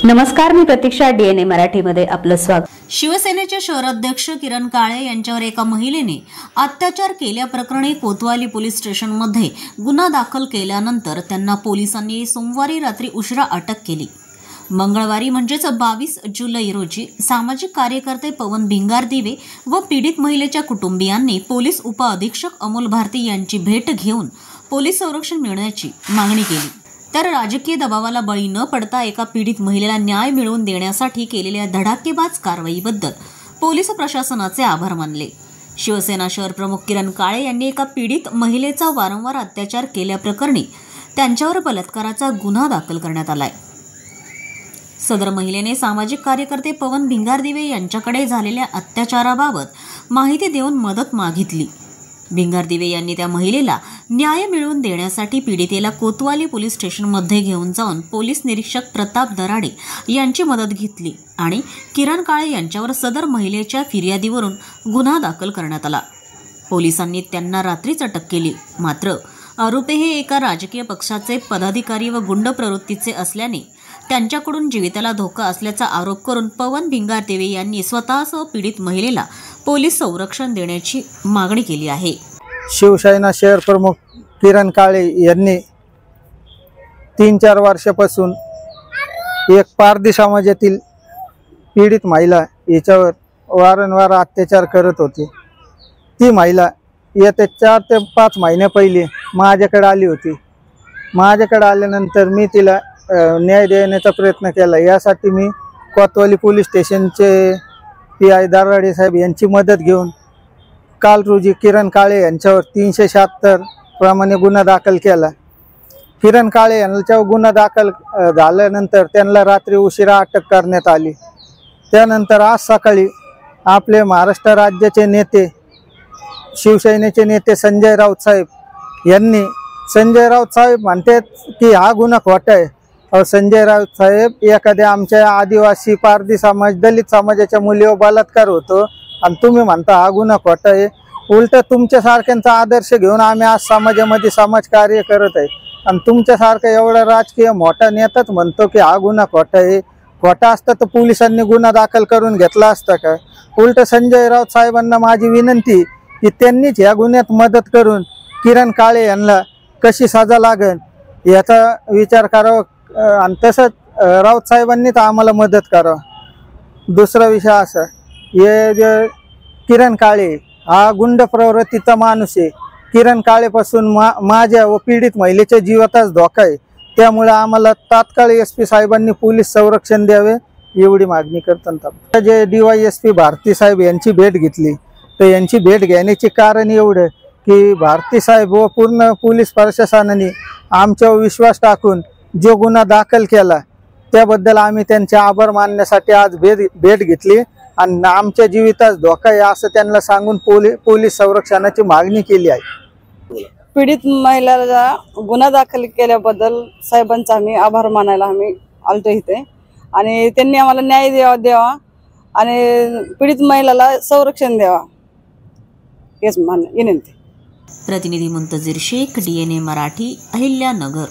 नमस्कार, मी प्रतीक्षा. DNA मराठीमध्ये आपलं स्वागत. शिवसेनेचे शहराध्यक्ष किरण काळे यांच्यावर एका महिलेने अत्याचार केल्याप्रकरणी कोतवाली पोलीस स्टेशनमध्ये गुन्हा दाखल केल्यानंतर त्यांना पोलिसांनी सोमवारी रात्री उशिरा अटक केली. मंगळवारी म्हणजेच 22 जुलै रोजी सामाजिक कार्यकर्ते पवन भिंगारदिवे व पीडित महिलेच्या कुटुंबियांनी पोलीस उपअधीक्षक अमोल भारती यांची भेट घेऊन पोलीस संरक्षण मिळण्याची मागणी केली. तर राजकीय दबावाला बळी न पडता एका पीडित महिलेला न्याय मिळवून देण्यासाठी केलेल्या धडाकेबाज कारवाईबद्दल पोलीस प्रशासनाचे आभार मानले. शिवसेना शहर प्रमुख किरण काळे यांनी एका पीडित महिलेचा वारंवार अत्याचार केल्याप्रकरणी त्यांच्यावर बलात्काराचा गुन्हा दाखल करण्यात आलाय. सदर महिलेने सामाजिक कार्यकर्ते पवन भिंगारदिवे यांच्याकडे झालेल्या अत्याचाराबाबत माहिती देऊन मदत मागितली. भिंगारदिवे यांनी त्या महिलेला न्याय मिळवून देण्यासाठी पीडितेला कोतवाली पोलीस स्टेशनमध्ये घेऊन जाऊन पोलीस निरीक्षक प्रताप दराडे यांची मदत घेतली आणि किरण काळे यांच्यावर सदर महिलेच्या फिर्यादीवरून गुन्हा दाखल करण्यात आला. पोलिसांनी त्यांना रात्रीच अटक केली. मात्र आरोपी हे एका राजकीय पक्षाचे पदाधिकारी व गुंड प्रवृत्तीचे असल्याने त्यांच्याकडून जीविताला धोका असल्याचा आरोप करून पवन भिंगारदिवे यांनी स्वतःसह पीडित महिलेला पोलीस संरक्षण देण्याची मागणी केली आहे. शिवसेना शहर प्रमुख किरण काळे यांनी 3-4 वर्षापासून एक पारधी समाजातील पीडित महिला याच्यावर वारंवार अत्याचार करत होती. ती महिला येत्या 4 ते 5 महिने पहिले माझ्याकडे आली होती. माझ्याकडे आल्यानंतर मी तिला न्याय देण्याचा प्रयत्न केला. यासाठी मी कोतवाली पोलीस स्टेशनचे PI दराडे साहेब यांची मदत घेऊन काल रोजी किरण काळे यांच्यावर 376 प्रमाणे गुन्हा दाखल केला. किरण काळे यांच्यावर गुन्हा दाखल झाल्यानंतर त्यांना रात्री उशिरा अटक करण्यात आली. त्यानंतर आज सकाळी आपले महाराष्ट्र राज्याचे नेते शिवसेनेचे नेते संजय राऊत साहेब यांनी संजय राऊत साहेब म्हणतात की हा गुन्हा खोटा आहे. संजय राऊत साहेब, एखाद्या आमच्या आदिवासी पारधी समाज दलित समाजाच्या मुलीवर बलात्कार होतो आणि तुम्ही म्हणता हा गुन्हा खोटा आहे. उलट तुमच्यासारख्यांचा आदर्श घेऊन आम्ही आज समाजामध्ये समाजकार्य करत आहे आणि तुमच्यासारखा एवढा राजकीय मोठा नेताच म्हणतो की हा गुन्हा खोटा आहे. खोटा असता तर पोलिसांनी गुन्हा दाखल करून घेतला असता का? उलट संजय राऊत साहेबांना माझी विनंती की त्यांनीच या गुन्ह्यात मदत करून किरण काळे यांना कशी सजा लागेल याचा विचार करावा आणि तसंच राऊत साहेबांनीच आम्हाला मदत करावं. दुसरा विषय असा, हे जे किरण काळे हा गुंड प्रवृत्तीचा माणूस आहे. किरण काळेपासून माझ्या व पीडित महिलेच्या जीवाचाच धोका आहे. त्यामुळे आम्हाला तात्काळ SP साहेबांनी पोलीस संरक्षण द्यावे एवढी मागणी करतात. जे DYSP भारती साहेब यांची भेट घेतली तर यांची भेट घेण्याचे कारण एवढं की भारती साहेब व पूर्ण पोलीस प्रशासनाने आमच्यावर विश्वास टाकून जो गुन्हा दाखल केला त्याबद्दल आम्ही त्यांचे आभार मानण्यासाठी आज भेट घेतली आणि आमच्या जीवितास धोका आहे असं त्यांना सांगून पोलीस संरक्षणाची मागणी केली आहे. पीडित महिलेला गुन्हा दाखल केल्याबद्दल साहेबांचा आम्ही आभार मानायला आम्ही आलतो इथे आणि त्यांनी आम्हाला न्याय द्यावा आणि पीडित महिलेला संरक्षण द्यावा हेच विनंती. प्रतिनिधी मुंतजीर शेख, DNA मराठी, अहिल्यानगर.